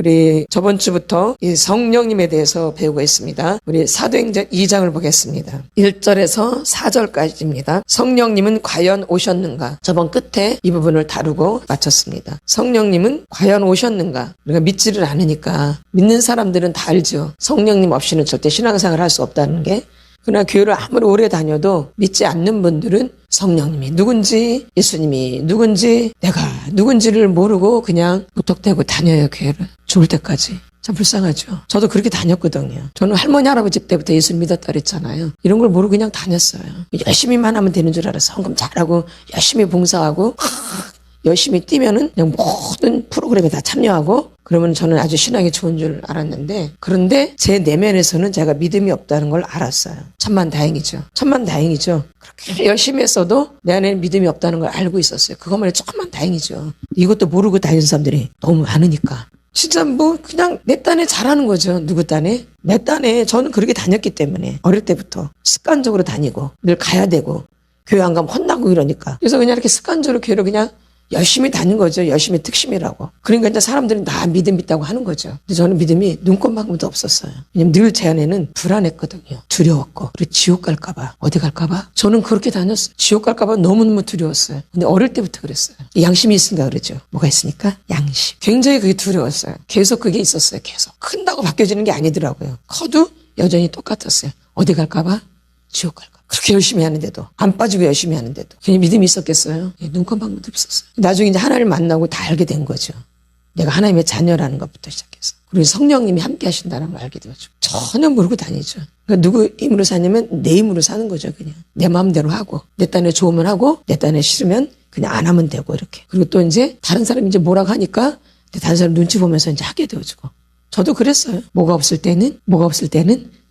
우리 저번 주부터 이 성령님에 대해서 배우고 있습니다. 우리 사도행전 2장을 보겠습니다. 1절에서 4절까지입니다. 성령님은 과연 오셨는가? 저번 끝에 이 부분을 다루고 마쳤습니다. 성령님은 과연 오셨는가? 우리가 믿지를 않으니까 믿는 사람들은 다 알죠. 성령님 없이는 절대 신앙생활을 할 수 없다는 게. 그러나 교회를 아무리 오래 다녀도 믿지 않는 분들은 성령님이 누군지, 예수님이 누군지, 내가 누군지를 모르고 그냥 무턱대고 다녀요, 교회를. 죽을 때까지. 참 불쌍하죠. 저도 그렇게 다녔거든요. 저는 할머니, 할아버지 때부터 예수를 믿었다 그랬잖아요. 이런 걸 모르고 그냥 다녔어요. 열심히만 하면 되는 줄 알아서 헌금 잘하고 열심히 봉사하고 열심히 뛰면은 그냥 모든 프로그램에 다 참여하고 그러면 저는 아주 신앙이 좋은 줄 알았는데, 그런데 제 내면에서는 제가 믿음이 없다는 걸 알았어요. 천만다행이죠. 천만다행이죠. 그렇게 열심히 했어도 내 안에는 믿음이 없다는 걸 알고 있었어요. 그것만이 천만다행이죠. 이것도 모르고 다니는 사람들이 너무 많으니까. 진짜 뭐 그냥 내 딴에 잘하는 거죠. 누구 딴에? 내 딴에. 저는 그렇게 다녔기 때문에 어릴 때부터 습관적으로 다니고 늘 가야 되고 교회 안 가면 혼나고 이러니까. 그래서 그냥 이렇게 습관적으로 교회를 그냥 열심히 다닌 거죠. 열심히 특심이라고. 그러니까 이제 사람들은 다 믿음 있다고 하는 거죠. 근데 저는 믿음이 눈꽃만큼도 없었어요. 왜냐면 늘 제 안에는 불안했거든요. 두려웠고. 그리고 지옥 갈까봐. 어디 갈까봐. 저는 그렇게 다녔어요. 지옥 갈까봐 너무너무 두려웠어요. 근데 어릴 때부터 그랬어요. 양심이 있으니까 그러죠. 뭐가 있으니까? 양심. 굉장히 그게 두려웠어요. 계속 그게 있었어요. 계속. 큰다고 바뀌어지는 게 아니더라고요. 커도 여전히 똑같았어요. 어디 갈까봐? 지옥 갈까봐. 그렇게 열심히 하는데도, 안 빠지고 열심히 하는데도 그냥 믿음이 있었겠어요? 눈꽃만큼도 없었어요. 나중에 이제 하나님을 만나고 다 알게 된 거죠. 내가 하나님의 자녀라는 것부터 시작해서. 그리고 성령님이 함께 하신다는 걸 알게 되죠. 전혀 모르고 다니죠. 그러니까 누구 힘으로 사냐면 내 힘으로 사는 거죠. 그냥 내 마음대로 하고, 내 딴에 좋으면 하고, 내 딴에 싫으면 그냥 안 하면 되고, 이렇게. 그리고 또 이제 다른 사람이 이제 뭐라고 하니까 다른 사람 눈치 보면서 이제 하게 되어지고. 저도 그랬어요. 뭐가 없을 때는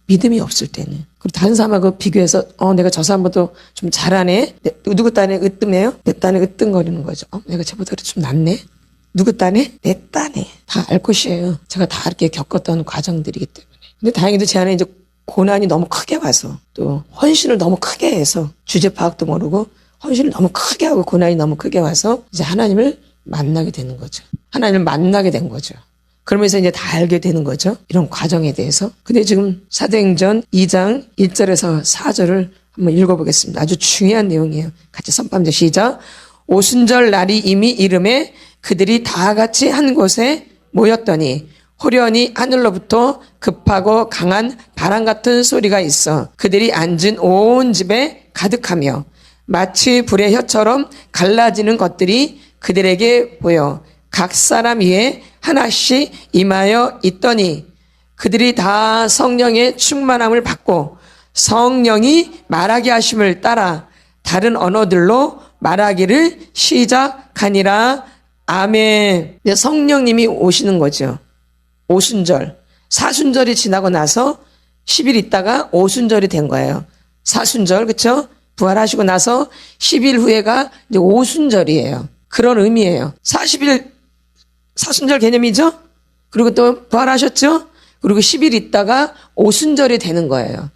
믿음이 없을 때는. 그리고 다른 사람하고 비교해서 내가 저 사람보다 좀 잘하네. 누구 딴에 으뜸해요? 내 딴에 으뜸거리는 거죠. 내가 쟤보다 좀 낫네. 누구 딴에? 내 딴에. 다 알 것이에요. 제가 다 이렇게 겪었던 과정들이기 때문에. 근데 다행히도 제 안에 이제 고난이 너무 크게 와서, 또 헌신을 너무 크게 해서, 주제 파악도 모르고 헌신을 너무 크게 하고 고난이 너무 크게 와서 이제 하나님을 만나게 되는 거죠. 하나님을 만나게 된 거죠. 그러면서 이제 다 알게 되는 거죠. 이런 과정에 대해서. 근데 지금 사도행전 2장 1절에서 4절을 한번 읽어보겠습니다. 아주 중요한 내용이에요. 같이 선포합니다. 시작. 오순절 날이 이미 이름에 그들이 다 같이 한 곳에 모였더니 호련히 하늘로부터 급하고 강한 바람 같은 소리가 있어 그들이 앉은 온 집에 가득하며 마치 불의 혀처럼 갈라지는 것들이 그들에게 보여 각 사람 위에 하나씩 임하여 있더니 그들이 다 성령의 충만함을 받고 성령이 말하게 하심을 따라 다른 언어들로 말하기를 시작하니라. 아멘. 성령님이 오시는 거죠. 오순절. 사순절이 지나고 나서 10일 있다가 오순절이 된 거예요. 사순절, 그렇죠? 부활하시고 나서 10일 후에가 이제 오순절이에요. 그런 의미예요. 40일 사순절 개념이죠? 그리고 또 부활하셨죠? 그리고 10일 있다가 오순절이 되는 거예요.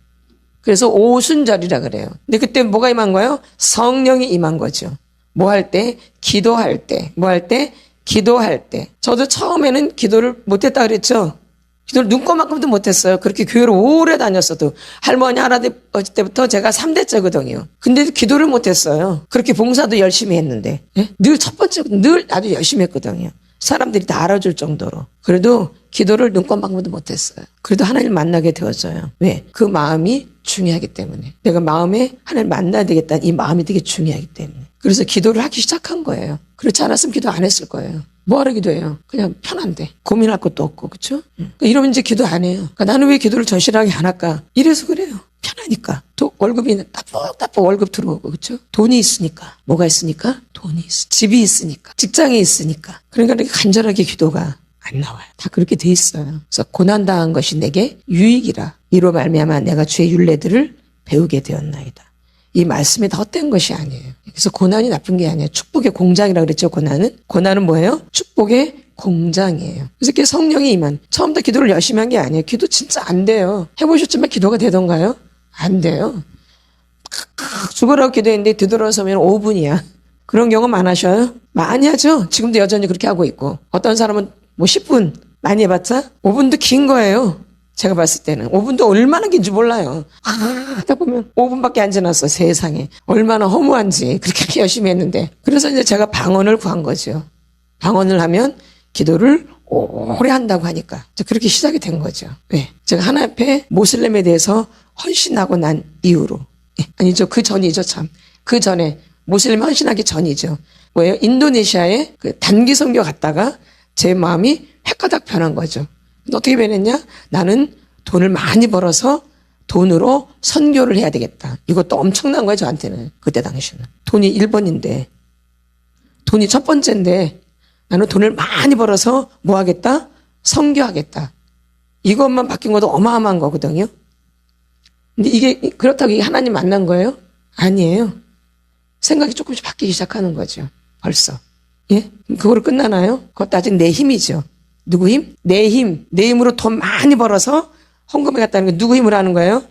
그래서 오순절이라 그래요. 근데 그때 뭐가 임한 거예요? 성령이 임한 거죠. 뭐 할 때? 기도할 때. 뭐 할 때? 기도할 때. 저도 처음에는 기도를 못했다 그랬죠? 기도를 눈꽃만큼도 못했어요. 그렇게 교회를 오래 다녔어도. 할머니, 할아버지 때부터 제가 3대째거든요. 근데 기도를 못했어요. 그렇게 봉사도 열심히 했는데. 늘 첫 번째, 늘 아주 열심히 했거든요. 사람들이 다 알아줄 정도로. 그래도 기도를 눈꽃만큼도 못했어요. 그래도 하나님을 만나게 되었어요. 왜? 그 마음이 중요하기 때문에. 내가 마음에 하나님을 만나야 되겠다. 이 마음이 되게 중요하기 때문에. 그래서 기도를 하기 시작한 거예요. 그렇지 않았으면 기도 안 했을 거예요. 뭐하러 기도해요? 그냥 편한데. 고민할 것도 없고, 그쵸? 그러니까 이러면 이제 기도 안 해요. 그러니까 나는 왜 기도를 절실하게 안 할까? 이래서 그래요. 편하니까. 또 월급이 따뻑따뻑 월급 들어오고, 그쵸? 돈이 있으니까. 뭐가 있으니까? 돈이 있어. 집이 있으니까. 직장이 있으니까. 그러니까 이렇게 간절하게 기도가 안 나와요. 다 그렇게 돼 있어요. 그래서 고난당한 것이 내게 유익이라. 이로 말미암아 내가 주의 율례들을 배우게 되었나이다. 이 말씀이 다 헛된 것이 아니에요. 그래서 고난이 나쁜 게 아니에요. 축복의 공장이라고 그랬죠, 고난은. 고난은 뭐예요? 축복의 공장이에요. 그래서 이렇게 성령이 임한. 처음부터 기도를 열심히 한 게 아니에요. 기도 진짜 안 돼요. 해보셨지만 기도가 되던가요? 안 돼요. 죽으라고 기도했는데 뒤돌아서면 5분이야. 그런 경험 안 하셔요? 많이 하죠? 지금도 여전히 그렇게 하고 있고. 어떤 사람은 뭐 10분, 많이 해봤자 5분도 긴 거예요. 제가 봤을 때는 5분도 얼마나 긴지 몰라요. 하다 보면 5분밖에 안 지났어. 세상에 얼마나 허무한지 그렇게 열심히 했는데. 그래서 이제 제가 방언을 구한 거죠. 방언을 하면 기도를 오래 한다고 하니까 그렇게 시작이 된 거죠. 왜? 제가 하나님 앞에 모슬렘에 대해서 헌신하고 난 이후로. 아니죠. 그 전이죠. 참. 그 전에 모슬렘 헌신하기 전이죠. 뭐예요? 인도네시아에 그 단기 선교 갔다가 제 마음이 획가닥 변한 거죠. 어떻게 변했냐? 나는 돈을 많이 벌어서 돈으로 선교를 해야 되겠다. 이것도 엄청난 거예요. 저한테는. 그때 당시는. 돈이 1번인데 돈이 첫 번째인데 나는 돈을 많이 벌어서 뭐 하겠다? 선교하겠다. 이것만 바뀐 것도 어마어마한 거거든요. 근데 이게 그렇다고 이게 하나님 만난 거예요? 아니에요. 생각이 조금씩 바뀌기 시작하는 거죠. 벌써. 예? 그거로 끝나나요? 그것도 아직 내 힘이죠. 누구 힘? 내 힘. 내 힘으로 돈 많이 벌어서 헌금에 갔다는 게 누구 힘으로 하는 거예요?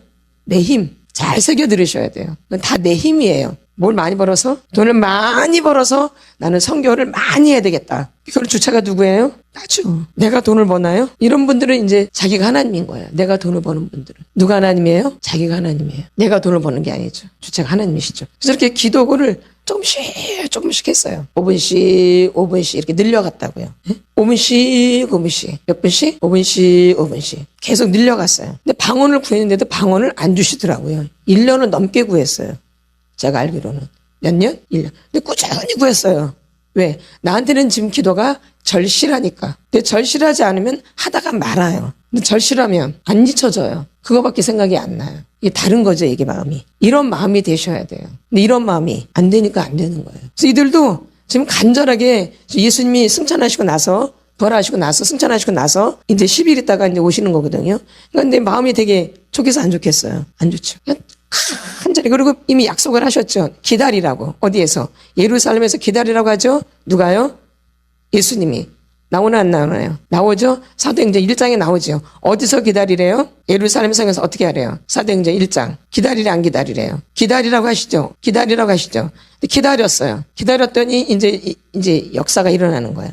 내 힘. 잘 새겨 들으셔야 돼요. 그건 다 내 힘이에요. 뭘 많이 벌어서? 돈을 많이 벌어서 나는 선교를 많이 해야 되겠다. 이걸 주체가 누구예요? 나죠. 내가 돈을 버나요? 이런 분들은 이제 자기가 하나님인 거예요. 내가 돈을 버는 분들은. 누가 하나님이에요? 자기가 하나님이에요. 내가 돈을 버는 게 아니죠. 주체가 하나님이시죠. 그래서 이렇게 기도를 조금씩 했어요. 5분씩 이렇게 늘려갔다고요. 5분씩. 몇 분씩? 5분씩. 계속 늘려갔어요. 근데 방언을 구했는데도 방언을 안 주시더라고요. 1년을 넘게 구했어요. 제가 알기로는. 몇 년? 1년. 근데 꾸준히 구했어요. 왜? 나한테는 지금 기도가 절실하니까. 근데 절실하지 않으면 하다가 말아요. 근데 절실하면 안 잊혀져요. 그거밖에 생각이 안 나요. 이게 다른 거죠, 이게 마음이. 이런 마음이 되셔야 돼요. 근데 이런 마음이 안 되니까 안 되는 거예요. 그래서 이들도 지금 간절하게 예수님이 승천하시고 나서, 부활하시고 나서, 승천하시고 나서 이제 10일 있다가 이제 오시는 거거든요. 그런데 마음이 되게 좋겠어, 안 좋겠어요? 안 좋죠. 간절히. 그리고 이미 약속을 하셨죠. 기다리라고. 어디에서? 예루살렘에서 기다리라고 하죠. 누가요? 예수님이. 나오나 안 나오나요? 나오죠? 사도행전 1장에 나오죠. 어디서 기다리래요? 예루살렘 성에서 어떻게 하래요? 사도행전 1장. 기다리래 안 기다리래요? 기다리라고 하시죠. 근데 기다렸어요. 기다렸더니 이제 역사가 일어나는 거예요.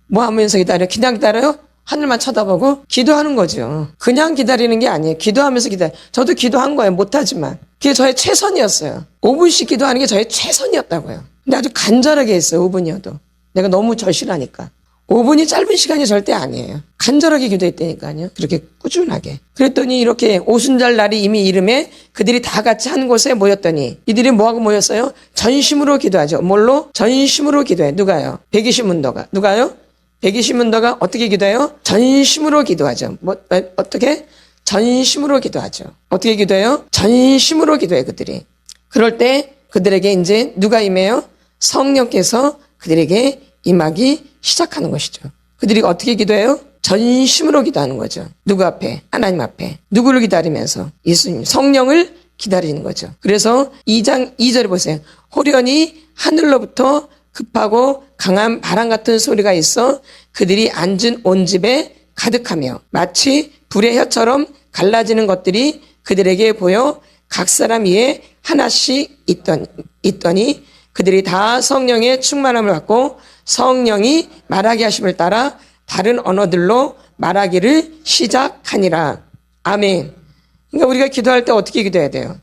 뭐 하면서 기다려? 그냥 기다려요? 하늘만 쳐다보고 기도하는 거죠. 그냥 기다리는 게 아니에요. 기도하면서 기다려. 저도 기도한 거예요. 못하지만. 그게 저의 최선이었어요. 5분씩 기도하는 게 저의 최선이었다고요. 근데 아주 간절하게 했어요. 5분이어도. 내가 너무 절실하니까. 5분이 짧은 시간이 절대 아니에요. 간절하게 기도했다니까요. 그렇게 꾸준하게. 그랬더니 이렇게 오순절 날이 이미 이름에 그들이 다 같이 한 곳에 모였더니 이들이 뭐하고 모였어요? 전심으로 기도하죠. 뭘로? 전심으로 기도해. 누가요? 120문도가. 누가요? 120문도가 어떻게 기도해요? 전심으로 기도하죠. 어떻게? 전심으로 기도하죠. 어떻게 기도해요? 전심으로 기도해, 그들이. 그럴 때 그들에게 이제 누가 임해요? 성령께서 그들에게 임하기 시작하는 것이죠. 그들이 어떻게 기도해요? 전심으로 기도하는 거죠. 누구 앞에? 하나님 앞에. 누구를 기다리면서? 예수님, 성령을 기다리는 거죠. 그래서 2장 2절에 보세요. 호련히 하늘로부터 급하고 강한 바람 같은 소리가 있어 그들이 앉은 온 집에 가득하며 마치 불의 혀처럼 갈라지는 것들이 그들에게 보여 각 사람 위에 하나씩 있더니 그들이 다 성령의 충만함을 받고 성령이 말하게 하심을 따라 다른 언어들로 말하기를 시작하니라. 아멘. 그러니까 우리가 기도할 때 어떻게 기도해야 돼요?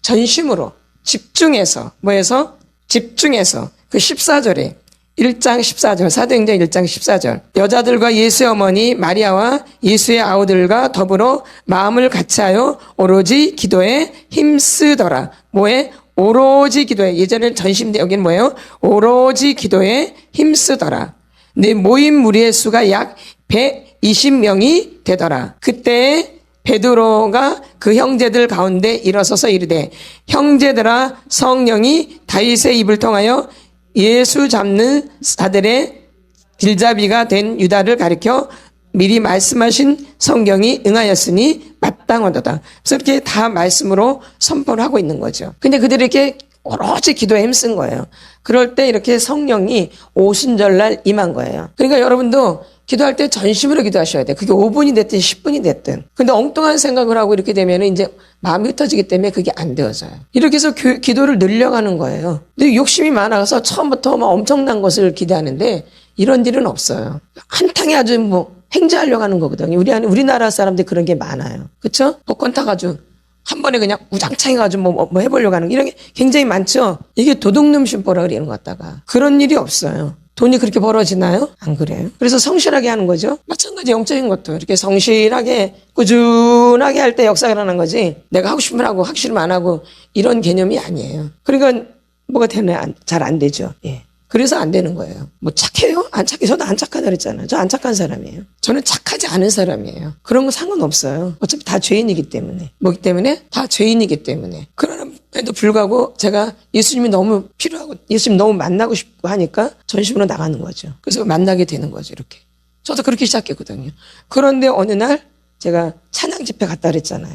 전심으로 집중해서 뭐해서? 집중해서 그 14절에 1장 14절 사도행전 1장 14절 여자들과 예수의 어머니 마리아와 예수의 아우들과 더불어 마음을 같이하여 오로지 기도에 힘쓰더라. 뭐에? 오로지 기도에. 예전에는 전심인데 여기는 뭐예요? 오로지 기도에 힘쓰더라. 근데 모인 무리의 수가 약 120명이 되더라. 그때 베드로가 그 형제들 가운데 일어서서 이르되 형제들아 성령이 다윗의 입을 통하여 예수 잡는 사들의 길잡이가 된 유다를 가리켜 미리 말씀하신 성경이 응하였으니 마땅하도다. 그래서 이렇게 다 말씀으로 선포를 하고 있는 거죠. 근데 그들이 이렇게 오로지 기도에 힘쓴 거예요. 그럴 때 이렇게 성령이 오순절날 임한 거예요. 그러니까 여러분도 기도할 때 전심으로 기도하셔야 돼요. 그게 5분이 됐든 10분이 됐든. 근데 엉뚱한 생각을 하고 이렇게 되면 이제 마음이 흩어지기 때문에 그게 안 되어져요. 이렇게 해서 기도를 늘려가는 거예요. 근데 욕심이 많아서 처음부터 막 엄청난 것을 기대하는데 이런 일은 없어요. 한탕에 아주 행자하려고 하는 거거든요. 우리나라 사람들이 그런 게 많아요. 그쵸? 복권 타가지고 한 번에 그냥 우장창 해가지고 뭐 해보려고 하는 거, 이런 게 굉장히 많죠? 이게 도둑놈심보라 그러는 것 같다가. 그런 일이 없어요. 돈이 그렇게 벌어지나요? 안 그래요. 그래서 성실하게 하는 거죠. 마찬가지 영적인 것도 이렇게 성실하게 꾸준하게 할 때 역사가 일어나는 거지, 내가 하고 싶으면 하고 하기 싫으면 안 하고 이런 개념이 아니에요. 그러니까 뭐가 되나요? 잘 안 되죠. 예. 그래서 안 되는 거예요. 뭐 착해요? 안 착해. 저도 안 착하다 그랬잖아요. 저 안 착한 사람이에요. 저는 착하지 않은 사람이에요. 그런 거 상관없어요. 어차피 다 죄인이기 때문에. 뭐기 때문에? 다 죄인이기 때문에. 그럼에도 불구하고 제가 예수님이 너무 필요하고 예수님 너무 만나고 싶고 하니까 전심으로 나가는 거죠. 그래서 만나게 되는 거죠. 이렇게. 저도 그렇게 시작했거든요. 그런데 어느 날 제가 찬양 집회 갔다 그랬잖아요.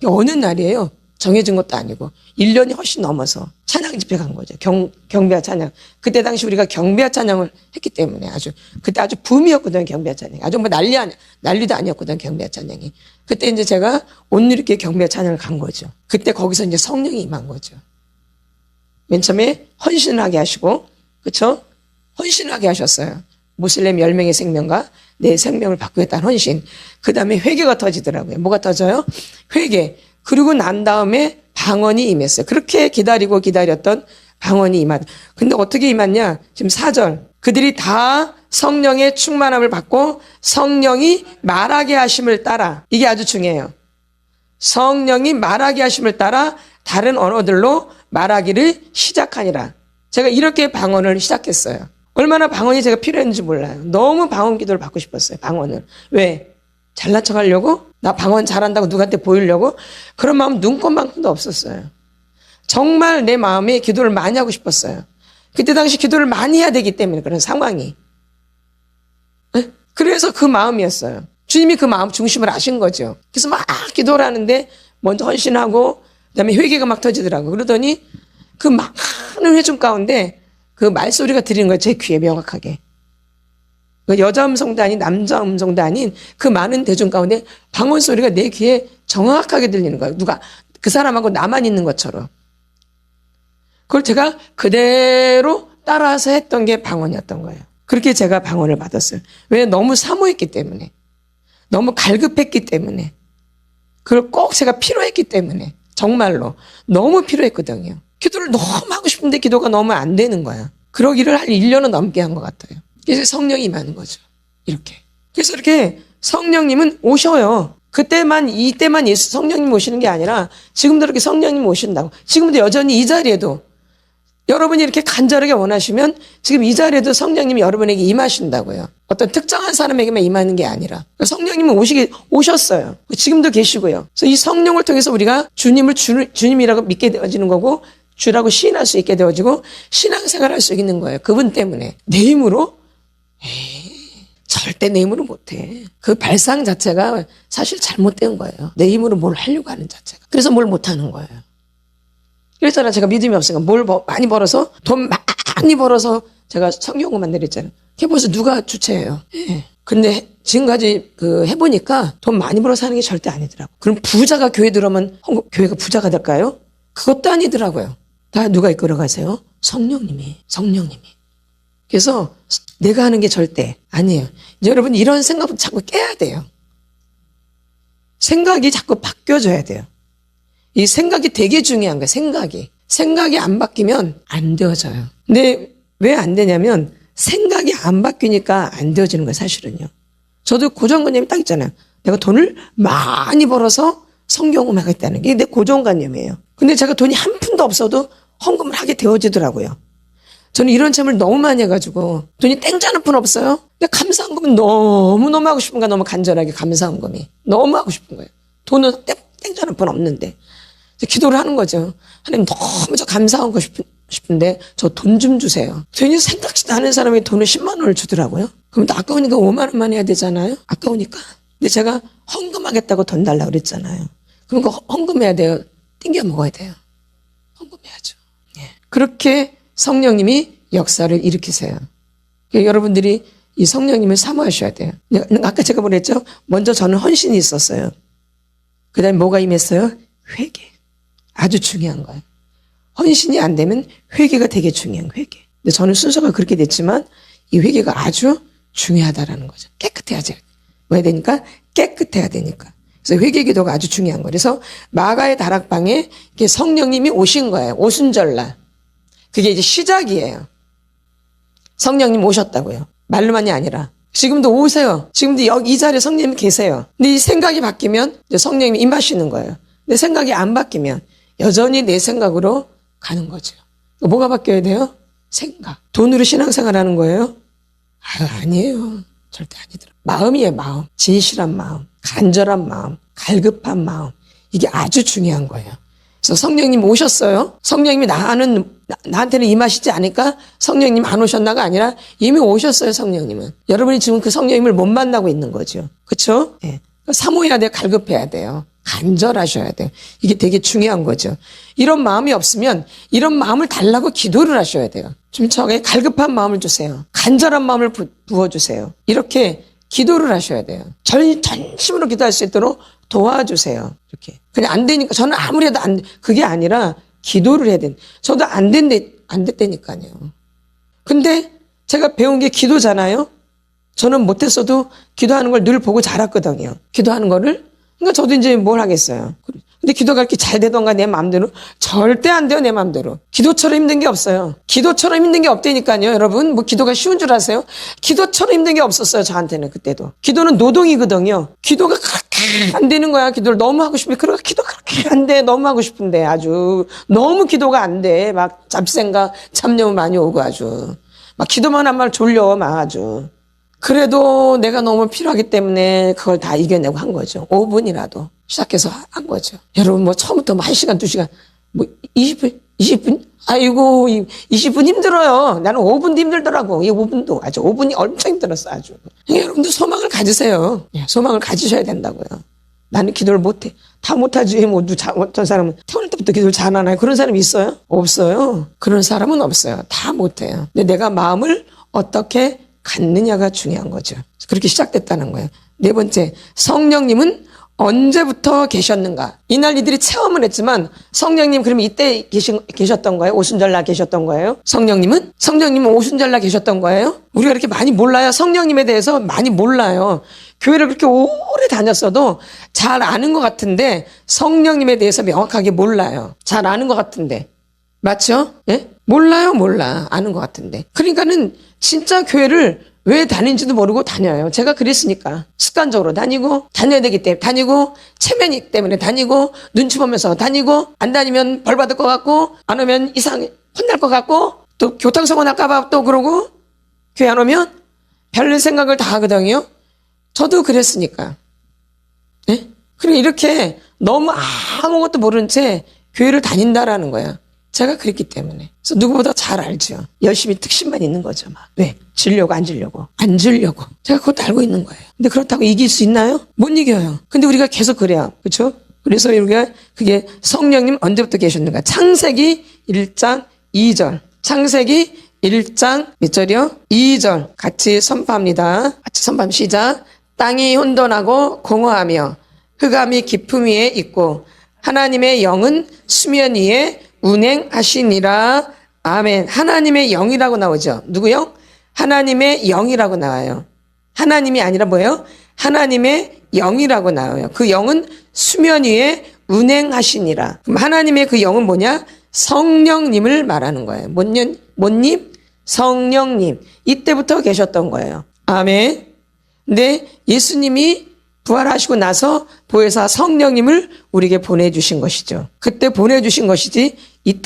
어느 날이에요. 정해진 것도 아니고 1년이 훨씬 넘어서 찬양 집회 간 거죠. 경배와 찬양. 그때 당시 우리가 경배와 찬양을 했기 때문에 그때 아주 붐이었거든요. 경배와 찬양이. 아주 뭐 난리도 아니었거든요. 경배와 찬양이. 그때 이제 제가 온누리교회 경배와 찬양을 간 거죠. 그때 거기서 이제 성령이 임한 거죠. 맨 처음에 헌신을 하게 하시고, 그쵸? 헌신을 하게 하셨어요. 모슬렘 10명의 생명과 내 생명을 바꾸겠다는 헌신. 그 다음에 회개가 터지더라고요. 뭐가 터져요? 회개. 그리고 난 다음에 방언이 임했어요. 그렇게 기다렸던 방언이 임하다. 근데 어떻게 임했냐? 지금 4절. 그들이 다 성령의 충만함을 받고 성령이 말하게 하심을 따라. 이게 아주 중요해요. 성령이 말하게 하심을 따라 다른 언어들로 말하기를 시작하니라. 제가 이렇게 방언을 시작했어요. 얼마나 방언이 제가 필요했는지 몰라요. 너무 방언 기도를 받고 싶었어요. 방언을. 왜? 잘난 척 하려고? 나 방언 잘한다고 누구한테 보이려고? 그런 마음 눈꼽만큼도 없었어요. 정말 내 마음에 기도를 많이 하고 싶었어요. 그때 당시 기도를 많이 해야 되기 때문에 그런 상황이. 네? 그래서 그 마음이었어요. 주님이 그 마음 중심을 아신 거죠. 그래서 막 기도를 하는데 먼저 헌신하고 그다음에 회개가 막 터지더라고요. 그러더니 그 많은 회중 가운데 그 말소리가 들리는 거예요. 제 귀에 명확하게. 여자 음성도 아닌 남자 음성도 아닌 그 많은 대중 가운데 방언 소리가 내 귀에 정확하게 들리는 거예요. 누가 그 사람하고 나만 있는 것처럼. 그걸 제가 그대로 따라서 했던 게 방언이었던 거예요. 그렇게 제가 방언을 받았어요. 왜? 너무 사모했기 때문에. 너무 갈급했기 때문에. 그걸 꼭 제가 필요했기 때문에. 정말로. 너무 필요했거든요. 기도를 너무 하고 싶은데 기도가 너무 안 되는 거야. 그러기를 한 1년은 넘게 한 것 같아요. 그래서 성령이 임하는 거죠. 이렇게. 그래서 이렇게 성령님은 오셔요. 이때만 예수 성령님 오시는 게 아니라 지금도 이렇게 성령님 오신다고. 지금도 여전히 이 자리에도 여러분이 이렇게 간절하게 원하시면 지금 이 자리에도 성령님이 여러분에게 임하신다고요. 어떤 특정한 사람에게만 임하는 게 아니라 성령님은 오셨어요. 지금도 계시고요. 그래서 이 성령을 통해서 우리가 주님을 주님이라고 믿게 되어지는 거고 주라고 시인할 수 있게 되어지고 신앙생활 할 수 있는 거예요. 그분 때문에. 내 힘으로? 절대 내 힘으로 못해. 그 발상 자체가 사실 잘못된 거예요. 내 힘으로 뭘 하려고 하는 자체가. 그래서 뭘 못하는 거예요. 그랬잖아요. 제가 믿음이 없으니까 돈 많이 벌어서 제가 성경만 내렸잖아요. 그게 벌써 누가 주체예요. 근데 지금까지 해보니까 돈 많이 벌어서 하는 게 절대 아니더라고. 그럼 부자가 교회 들어오면 교회가 부자가 될까요? 그것도 아니더라고요. 다 누가 이끌어 가세요? 성령님이. 그래서 내가 하는 게 절대 아니에요. 이제 여러분 이런 생각부터 자꾸 깨야 돼요. 생각이 자꾸 바뀌어져야 돼요. 이 생각이 되게 중요한 거예요. 생각이 안 바뀌면 안 되어져요. 근데 왜 안 되냐면 생각이 안 바뀌니까 안 되어지는 거예요. 사실은요. 저도 고정관념이 딱 있잖아요. 내가 돈을 많이 벌어서 성경을 하겠다는 게 내 고정관념이에요. 근데 제가 돈이 한 푼도 없어도 헌금을 하게 되어지더라고요. 저는 이런 체험을 너무 많이 해가지고 돈이 땡자는 푼 없어요. 근데 감사헌금은 너무너무 하고 싶은 거야. 너무 간절하게 감사헌금이. 너무 하고 싶은 거예요. 돈은 땡자는 푼 없는데. 기도를 하는 거죠. 하나님 너무 저 감사하고 싶은데 저 돈 좀 주세요. 괜히 생각지도 않은 사람이 돈을 10만 원을 주더라고요. 그럼 또 아까우니까 5만 원만 해야 되잖아요. 아까우니까. 근데 제가 헌금하겠다고 돈 달라고 그랬잖아요. 그럼 그 헌금해야 돼요. 땡겨 먹어야 돼요. 헌금해야죠. 그렇게 성령님이 역사를 일으키세요. 여러분들이 이 성령님을 사모하셔야 돼요. 아까 제가 뭐랬죠? 먼저 저는 헌신이 있었어요. 그 다음에 뭐가 임했어요? 회개. 아주 중요한 거예요. 헌신이 안 되면 회개가 되게 중요한 거예요. 회개. 근데 저는 순서가 그렇게 됐지만 이 회개가 아주 중요하다라는 거죠. 깨끗해야지. 뭐 해야 되니까? 깨끗해야 되니까. 그래서 회개기도가 아주 중요한 거예요. 그래서 마가의 다락방에 성령님이 오신 거예요. 오순절날. 그게 이제 시작이에요. 성령님 오셨다고요. 말로만이 아니라. 지금도 오세요. 지금도 여기 이 자리에 성령님 계세요. 근데 이 생각이 바뀌면 이제 성령님이 임하시는 거예요. 내 생각이 안 바뀌면 여전히 내 생각으로 가는 거죠. 뭐가 바뀌어야 돼요? 생각. 돈으로 신앙생활 하는 거예요? 아니에요. 절대 아니더라. 마음이에요, 마음. 진실한 마음, 간절한 마음, 갈급한 마음. 이게 아주 중요한 거예요. 그래서 성령님 오셨어요. 성령님이 나한테는 임하시지 않을까? 성령님 안 오셨나가 아니라 이미 오셨어요, 성령님은. 여러분이 지금 그 성령님을 못 만나고 있는 거죠. 그렇죠? 예. 사모해야 돼요, 갈급해야 돼요. 간절하셔야 돼요. 이게 되게 중요한 거죠. 이런 마음이 없으면 이런 마음을 달라고 기도를 하셔야 돼요. 좀 저에게 갈급한 마음을 주세요. 간절한 마음을 부어주세요. 이렇게 기도를 하셔야 돼요. 전심으로 기도할 수 있도록 도와주세요. 이렇게. 그냥 안 되니까 저는 아무리 해도 그게 아니라 기도를 해야 돼. 저도 안 됐다니까요. 근데 제가 배운 게 기도잖아요. 저는 못했어도 기도하는 걸 늘 보고 자랐거든요. 기도하는 거를. 그러니까 저도 이제 뭘 하겠어요. 근데 기도가 이렇게 잘 되던가 내 마음대로? 절대 안 돼요, 내 마음대로. 기도처럼 힘든 게 없어요. 기도처럼 힘든 게 없다니까요, 여러분. 뭐 기도가 쉬운 줄 아세요? 기도처럼 힘든 게 없었어요, 저한테는 그때도. 기도는 노동이거든요. 기도가 그렇게 안 되는 거야. 기도를 너무 하고 싶은데, 그러니까 기도 그렇게 안 돼. 너무 하고 싶은데 아주. 너무 기도가 안 돼. 막 잡생각, 잡념 많이 오고 아주. 막 기도만 한 말 졸려, 막 아주. 그래도 내가 너무 필요하기 때문에 그걸 다 이겨내고 한 거죠. 5분이라도 시작해서 한 거죠. 여러분 뭐 처음부터 뭐 1시간, 2시간, 뭐 20분? 아이고 20분 힘들어요. 나는 5분도 힘들더라고. 이 5분도 아주 5분이 엄청 힘들었어 아주. 여러분도 소망을 가지세요. 소망을 가지셔야 된다고요. 나는 기도를 못해. 다 못하지. 뭐 어떤 사람은 태어날 때부터 기도를 잘 안 해요. 그런 사람이 있어요? 없어요. 그런 사람은 없어요. 다 못해요. 근데 내가 마음을 어떻게 갖느냐가 중요한 거죠. 그렇게 시작됐다는 거예요. 네 번째, 성령님은 언제부터 계셨는가? 이날 이들이 체험을 했지만 성령님 그러면 이때 계셨던 거예요? 오순절날 계셨던 거예요? 성령님은 오순절날 계셨던 거예요? 우리가 이렇게 많이 몰라요. 성령님에 대해서 많이 몰라요. 교회를 그렇게 오래 다녔어도 잘 아는 것 같은데 성령님에 대해서 명확하게 몰라요. 잘 아는 것 같은데. 맞죠? 예? 몰라. 아는 것 같은데. 그러니까는 진짜 교회를 왜 다니는지도 모르고 다녀요. 제가 그랬으니까. 습관적으로 다니고, 다녀야 되기 때문에 다니고, 체면이기 때문에 다니고, 눈치 보면서 다니고, 안 다니면 벌 받을 것 같고, 안 오면 혼날 것 같고, 또 교통사고 날까봐 또 그러고, 교회 안 오면 별 생각을 다 하거든요. 저도 그랬으니까. 예? 그리고 이렇게 너무 아무것도 모른 채 교회를 다닌다라는 거야. 제가 그랬기 때문에. 그래서 누구보다 잘 알죠. 열심히 특심만 있는 거죠. 막. 왜? 지려고 안 지려고. 안 지려고. 제가 그것도 알고 있는 거예요. 근데 그렇다고 이길 수 있나요? 못 이겨요. 근데 우리가 계속 그래요. 그렇죠? 그래서 우리가 그게 성령님 언제부터 계셨는가? 창세기 1장 2절. 창세기 1장 몇 절이요? 2절. 같이 선포합니다. 같이 선포합니다. 시작. 땅이 혼돈하고 공허하며 흑암이 깊음 위에 있고 하나님의 영은 수면 위에 운행하시니라. 아멘. 하나님의 영이라고 나오죠. 누구요? 하나님의 영이라고 나와요. 하나님이 아니라 뭐예요? 하나님의 영이라고 나와요. 그 영은 수면 위에 운행하시니라. 그럼 하나님의 그 영은 뭐냐? 성령님을 말하는 거예요. 뭔님? 성령님. 이때부터 계셨던 거예요. 아멘. 근데 예수님이 부활하시고 나서 보혜사 성령님을 우리에게 보내주신 것이죠. 그때 보내주신 것이지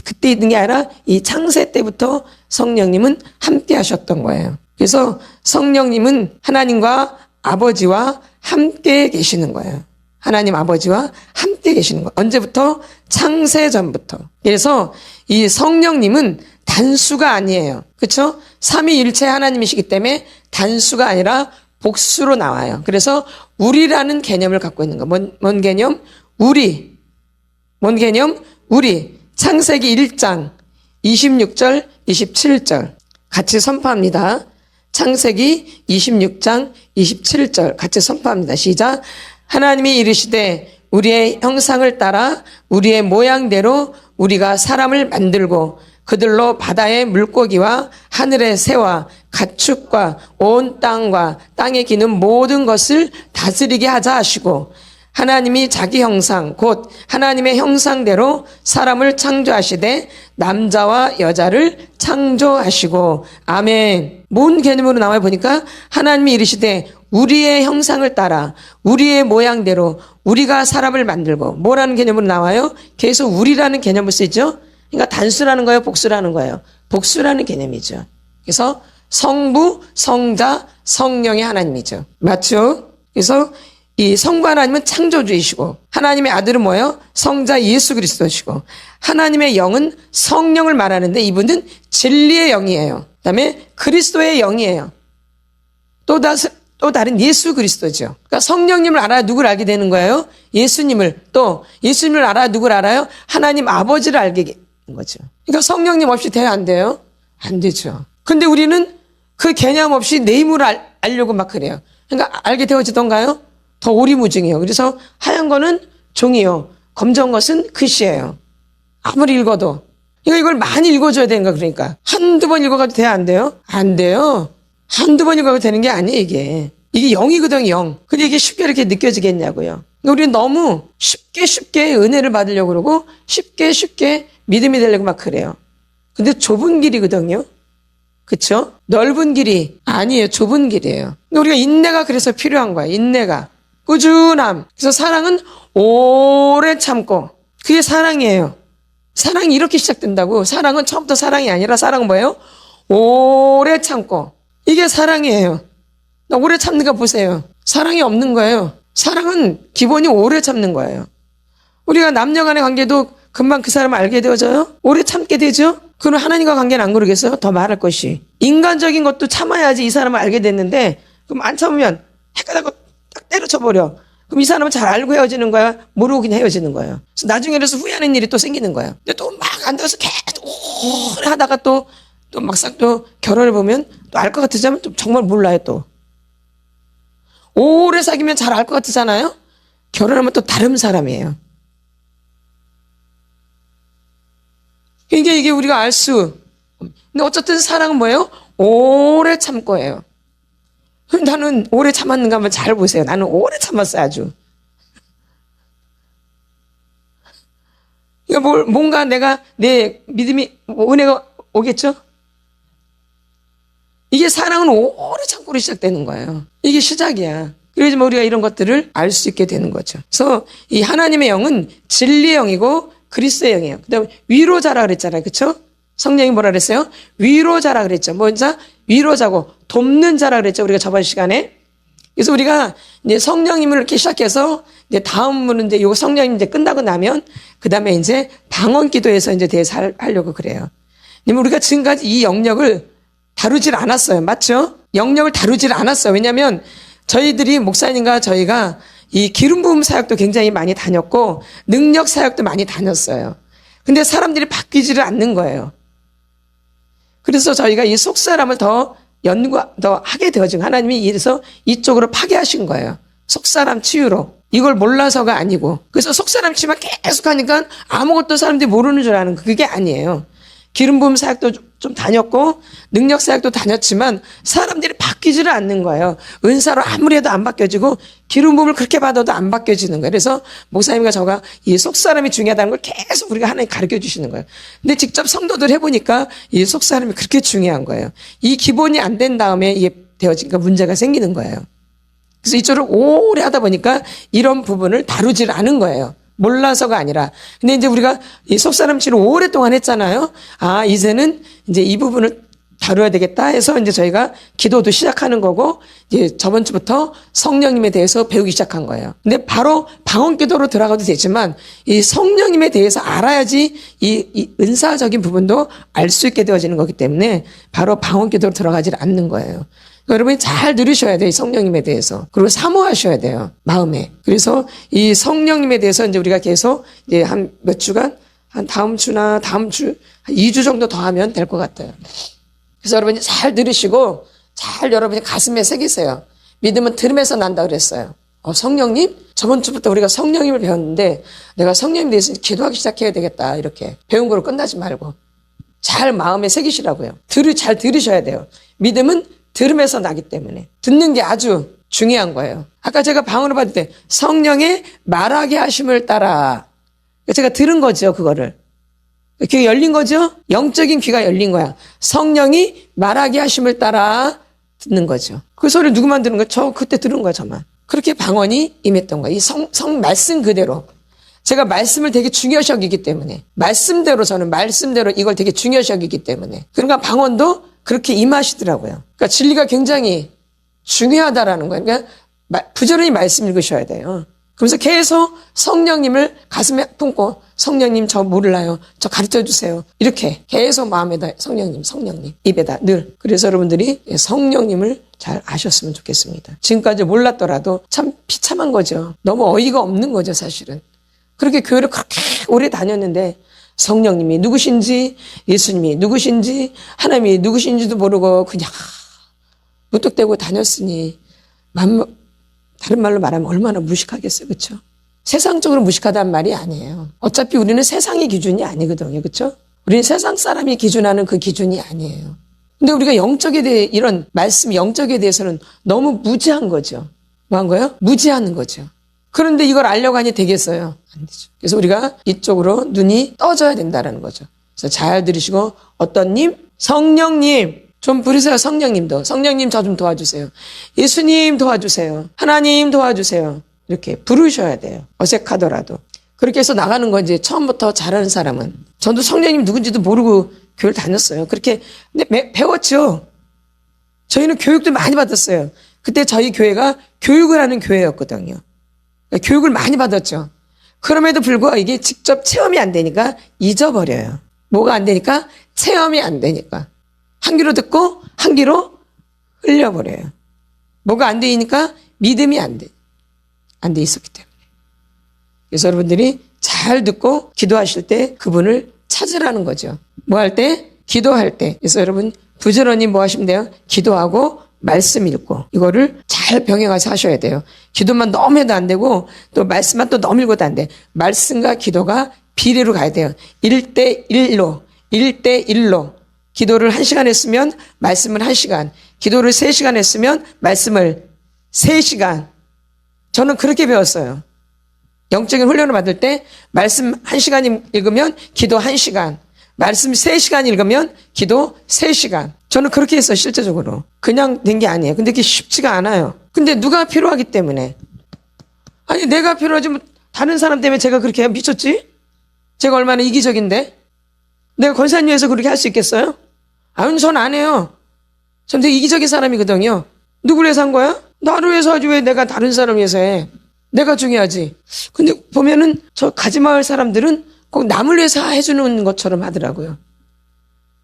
그때 있는 게 아니라 이 창세 때부터 성령님은 함께 하셨던 거예요. 그래서 성령님은 하나님과 아버지와 함께 계시는 거예요. 하나님 아버지와 함께 계시는 거예요. 언제부터? 창세 전부터. 그래서 이 성령님은 단수가 아니에요. 그렇죠? 삼위일체 하나님이시기 때문에 단수가 아니라 복수로 나와요. 그래서 우리라는 개념을 갖고 있는 거. 뭔 개념? 우리. 뭔 개념? 우리. 창세기 1장 26절 27절 같이 선포합니다. 창세기 26장 27절 같이 선포합니다. 시작. 하나님이 이르시되 우리의 형상을 따라 우리의 모양대로 우리가 사람을 만들고 그들로 바다의 물고기와 하늘의 새와 가축과 온 땅과 땅에 기는 모든 것을 다스리게 하자 하시고 하나님이 자기 형상 곧 하나님의 형상대로 사람을 창조하시되 남자와 여자를 창조하시고 아멘. 뭔 개념으로 나와요 보니까 하나님이 이르시되 우리의 형상을 따라 우리의 모양대로 우리가 사람을 만들고 뭐라는 개념으로 나와요? 계속 우리라는 개념을 쓰죠. 그러니까 단수라는 거예요, 복수라는 거예요. 복수라는 개념이죠. 그래서 성부, 성자, 성령의 하나님이죠. 맞죠? 그래서 이 성부 하나님은 창조주이시고 하나님의 아들은 뭐예요? 성자 예수 그리스도시고 하나님의 영은 성령을 말하는데 이분은 진리의 영이에요. 그다음에 그리스도의 영이에요. 또 다른 예수 그리스도죠. 그러니까 성령님을 알아야 누구를 알게 되는 거예요? 예수님을. 또 예수님을 알아야 누구를 알아요? 하나님 아버지를 알게 되는 거죠. 그러니까 성령님 없이 돼야 안 돼요? 안 되죠. 근데 우리는 그 개념 없이 내 힘으로 알려고 막 그래요. 그러니까 알게 되어지던가요? 더 오리무중이에요. 그래서 하얀 거는 종이요. 검정 것은 글씨예요. 아무리 읽어도. 그러니까 이걸 많이 읽어줘야 되는 거야. 그러니까 한두 번 읽어가도 돼야 안 돼요? 안 돼요. 한두 번 읽어도 되는 게 아니에요. 이게 영이거든요. 영. 근데 이게 쉽게 이렇게 느껴지겠냐고요. 그러니까 우리는 너무 쉽게 은혜를 받으려고 그러고 쉽게 믿음이 되려고 막 그래요. 근데 좁은 길이거든요. 그쵸? 넓은 길이 아니에요. 좁은 길이에요. 근데 우리가 인내가 그래서 필요한 거야. 인내가. 꾸준함. 그래서 사랑은 오래 참고. 그게 사랑이에요. 사랑이 이렇게 시작된다고. 사랑은 처음부터 사랑이 아니라 사랑은 뭐예요? 오래 참고. 이게 사랑이에요. 오래 참는 거 보세요. 사랑이 없는 거예요. 사랑은 기본이 오래 참는 거예요. 우리가 남녀 간의 관계도 금방 그 사람을 알게 되어져요? 오래 참게 되죠? 그럼 하나님과 관계는 안 그러겠어요? 더 말할 것이. 인간적인 것도 참아야지 이 사람을 알게 됐는데 그럼 안 참으면 헷갈리고 딱 때려쳐버려. 그럼 이 사람은 잘 알고 헤어지는 거야? 모르고 그냥 헤어지는 거예요. 그래서 나중에 그래서 후회하는 일이 또 생기는 거예요. 근데 또 막 앉아서 계속 오래 하다가 또 막상 또 결혼을 보면 또 알 것 같으자면 또 정말 몰라요 또. 오래 사귀면 잘 알 것 같으잖아요? 결혼하면 또 다른 사람이에요. 이게 우리가 알 수. 근데 어쨌든 사랑은 뭐예요? 오래 참고예요. 나는 오래 참았는가 한번 잘 보세요. 나는 오래 참았어요, 아주. 그러니까 뭔가 내 믿음이, 은혜가 오겠죠? 이게 사랑은 오래 참고로 시작되는 거예요. 이게 시작이야. 그래야지 우리가 이런 것들을 알 수 있게 되는 거죠. 그래서 이 하나님의 영은 진리의 영이고 그리스도의 영이에요. 그 다음에 위로자라 그랬잖아요. 그쵸? 성령이 뭐라 그랬어요? 위로자라 그랬죠. 먼저 위로자고 돕는 자라 그랬죠. 우리가 저번 시간에. 그래서 우리가 이제 성령님을 이렇게 시작해서 이제 다음은 이제 요 성령님 이제 끝나고 나면 그 다음에 이제 방언 기도에서 이제 대해서 하려고 그래요. 왜냐면 우리가 지금까지 이 영역을 다루질 않았어요. 맞죠? 영역을 다루질 않았어요. 왜냐하면 저희들이 목사님과 저희가 이 기름 부음 사역도 굉장히 많이 다녔고 능력 사역도 많이 다녔어요. 근데 사람들이 바뀌지를 않는 거예요. 그래서 저희가 이 속사람을 더 하게 되어진 하나님이 이래서 이쪽으로 파괴하신 거예요. 속사람 치유로. 이걸 몰라서가 아니고. 그래서 속사람 치유만 계속 하니까 아무것도 사람들이 모르는 줄 아는 그게 아니에요. 기름 부음 사역도 좀 다녔고 능력 사역도 다녔지만 사람들이 바뀌지를 않는 거예요. 은사로 아무리 해도 안 바뀌어지고 기름 부음을 그렇게 받아도 안 바뀌어지는 거예요. 그래서 목사님과 저가 이 속사람이 중요하다는 걸 계속 우리가 하나님 가르쳐 주시는 거예요. 근데 직접 성도들 해보니까 이 속사람이 그렇게 중요한 거예요. 이 기본이 안 된 다음에 이게 되어지니까 문제가 생기는 거예요. 그래서 이쪽을 오래 하다 보니까 이런 부분을 다루질 않은 거예요. 몰라서가 아니라. 근데 이제 우리가 이 속사람 치료 오랫동안 했잖아요. 아, 이제는 이제 이 부분을 다뤄야 되겠다 해서 이제 저희가 기도도 시작하는 거고, 이제 저번 주부터 성령님에 대해서 배우기 시작한 거예요. 근데 바로 방언 기도로 들어가도 되지만, 이 성령님에 대해서 알아야지 이 은사적인 부분도 알 수 있게 되어지는 거기 때문에 바로 방언 기도로 들어가질 않는 거예요. 여러분이 잘 들으셔야 돼요. 이 성령님에 대해서. 그리고 사모하셔야 돼요. 마음에. 그래서 이 성령님에 대해서 이제 우리가 계속 이제 한 몇 주간, 한 다음 주나 다음 주, 한 2주 정도 더 하면 될 것 같아요. 그래서 여러분이 잘 들으시고 잘 여러분이 가슴에 새기세요. 믿음은 들음에서 난다 그랬어요. 성령님? 저번 주부터 우리가 성령님을 배웠는데 내가 성령님에 대해서 기도하기 시작해야 되겠다. 이렇게. 배운 거로 끝나지 말고. 잘 마음에 새기시라고요. 잘 들으셔야 돼요. 믿음은 들음에서 나기 때문에 듣는 게 아주 중요한 거예요. 아까 제가 방언을 받을 때 성령의 말하게 하심을 따라 제가 들은 거죠. 그거를. 귀가 열린 거죠. 영적인 귀가 열린 거야. 성령이 말하게 하심을 따라 듣는 거죠. 그 소리를 누구만 들은 거야? 저 그때 들은 거야. 저만. 그렇게 방언이 임했던 거야. 이 성 말씀 그대로. 제가 말씀을 되게 중요시 여기기 때문에 말씀대로 저는 말씀대로 이걸 되게 중요시 여기기 때문에 그러니까 방언도 그렇게 임하시더라고요. 그러니까 진리가 굉장히 중요하다라는 거예요. 그러니까 부지런히 말씀 읽으셔야 돼요. 그러면서 계속 성령님을 가슴에 품고 성령님 저 몰라요. 저 가르쳐 주세요. 이렇게 계속 마음에다 성령님 입에다 늘. 그래서 여러분들이 성령님을 잘 아셨으면 좋겠습니다. 지금까지 몰랐더라도 참 비참한 거죠. 너무 어이가 없는 거죠 사실은. 그렇게 교회를 그렇게 오래 다녔는데 성령님이 누구신지 예수님이 누구신지 하나님이 누구신지도 모르고 그냥 무뚝대고 다녔으니 다른 말로 말하면 얼마나 무식하겠어요. 그렇죠? 세상적으로 무식하다는 말이 아니에요. 어차피 우리는 세상의 기준이 아니거든요. 그렇죠? 우리는 세상 사람이 기준하는 그 기준이 아니에요. 근데 우리가 영적에 대해 이런 말씀 영적에 대해서는 너무 무지한 거죠. 뭐 한 거예요? 무지하는 거죠. 그런데 이걸 알려고 하니 되겠어요? 안 되죠. 그래서 우리가 이쪽으로 눈이 떠져야 된다는 거죠. 그래서 잘 들으시고 어떤 님? 성령님 좀 부르세요. 성령님도. 성령님 저 좀 도와주세요. 예수님 도와주세요. 하나님 도와주세요. 이렇게 부르셔야 돼요. 어색하더라도. 그렇게 해서 나가는 거 이제 처음부터 잘하는 사람은 저도 성령님 누군지도 모르고 교회를 다녔어요. 그렇게 근데 배웠죠. 저희는 교육도 많이 받았어요. 그때 저희 교회가 교육을 하는 교회였거든요. 교육을 많이 받았죠. 그럼에도 불구하고 이게 직접 체험이 안 되니까 잊어버려요. 뭐가 안 되니까? 체험이 안 되니까. 한 귀로 듣고 한 귀로 흘려버려요. 뭐가 안 되니까 믿음이 안 돼 있었기 때문에. 그래서 여러분들이 잘 듣고 기도하실 때 그분을 찾으라는 거죠. 뭐 할 때? 기도할 때. 그래서 여러분 부지런히 뭐 하시면 돼요? 기도하고 말씀 읽고 이거를 잘 병행해서 하셔야 돼요. 기도만 너무 해도 안 되고 또 말씀만 또 너무 읽어도 안 돼. 말씀과 기도가 비례로 가야 돼요. 1대1로 1대1로 기도를 1시간 했으면 말씀을 1시간, 기도를 3시간 했으면 말씀을 3시간. 저는 그렇게 배웠어요. 영적인 훈련을 받을 때 말씀 1시간 읽으면 기도 1시간, 말씀 3시간 읽으면 기도 3시간. 저는 그렇게 했어요, 실제적으로. 그냥 된 게 아니에요. 근데 그게 쉽지가 않아요. 근데 누가 필요하기 때문에. 아니, 내가 필요하지, 뭐, 다른 사람 때문에 제가 그렇게 미쳤지? 제가 얼마나 이기적인데? 내가 권사님에서 그렇게 할 수 있겠어요? 아니, 전 안 해요. 전 되게 이기적인 사람이거든요. 누구를 위해서 한 거야? 나를 위해서 하지 왜 내가 다른 사람 위해서 해? 내가 중요하지. 근데 보면은 저 가지마을 사람들은 꼭 남을 위해서 해주는 것처럼 하더라고요.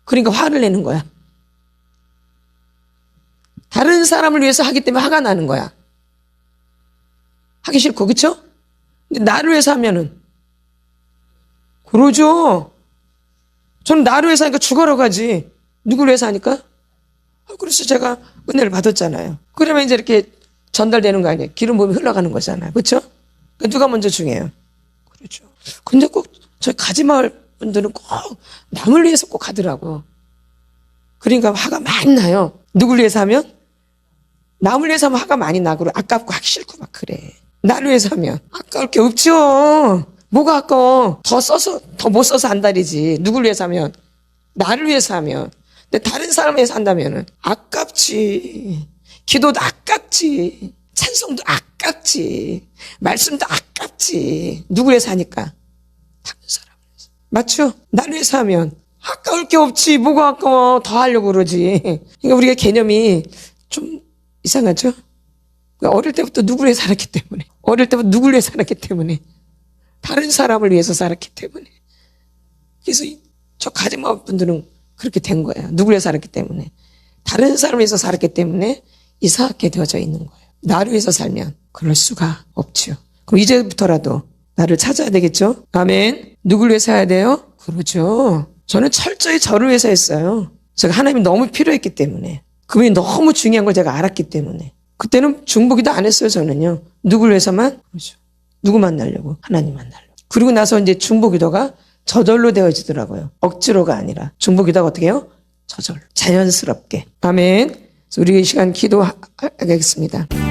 그러니까 화를 내는 거야. 다른 사람을 위해서 하기 때문에 화가 나는 거야. 하기 싫고, 그쵸? 근데 나를 위해서 하면은. 그러죠. 저는 나를 위해서 하니까 죽어러 가지. 누구를 위해서 하니까? 그래서 제가 은혜를 받았잖아요. 그러면 이제 이렇게 전달되는 거 아니에요. 기름 부음이 흘러가는 거잖아요. 그쵸? 누가 먼저 중요해요? 그렇죠. 근데 꼭 저희 가지마을 분들은 꼭 남을 위해서 꼭 하더라고. 그러니까 화가 많이 나요. 누굴 위해서 하면? 남을 위해서 하면 화가 많이 나고 아깝고 하기 싫고 막 그래. 나를 위해서 하면 아까울 게 없죠. 뭐가 아까워. 더 못 써서 안달이지. 누굴 위해서 하면? 나를 위해서 하면. 근데 다른 사람을 위해서 한다면은 아깝지. 기도도 아깝지. 찬송도 아깝지. 말씀도 아깝지. 누굴 위해서 하니까? 다른 사람을 위해서. 맞죠? 나를 위해서 하면 아까울 게 없지. 뭐가 아까워. 더 하려고 그러지. 그러니까 우리가 개념이 좀 이상하죠? 그러니까 어릴 때부터 누굴 위해서 살았기 때문에. 어릴 때부터 누굴 위해서 살았기 때문에. 다른 사람을 위해서 살았기 때문에. 그래서 저 가지마 분들은 그렇게 된 거예요. 누굴 위해서 살았기 때문에. 다른 사람을 위해서 살았기 때문에 이상하게 되어져 있는 거예요. 나를 위해서 살면 그럴 수가 없죠. 그럼 이제부터라도 나를 찾아야 되겠죠? 아멘. 누굴 위해서 해야 돼요? 그러죠. 저는 철저히 저를 위해서 했어요. 제가 하나님이 너무 필요했기 때문에. 그분이 너무 중요한 걸 제가 알았기 때문에. 그때는 중보기도 안 했어요, 저는요. 누굴 위해서만? 그렇죠. 누구 만나려고? 하나님 만나려고. 그리고 나서 이제 중보기도가 저절로 되어지더라고요. 억지로가 아니라. 중보기도가 어떻게 해요? 저절로. 자연스럽게. 아멘. 우리 이 시간 기도하겠습니다.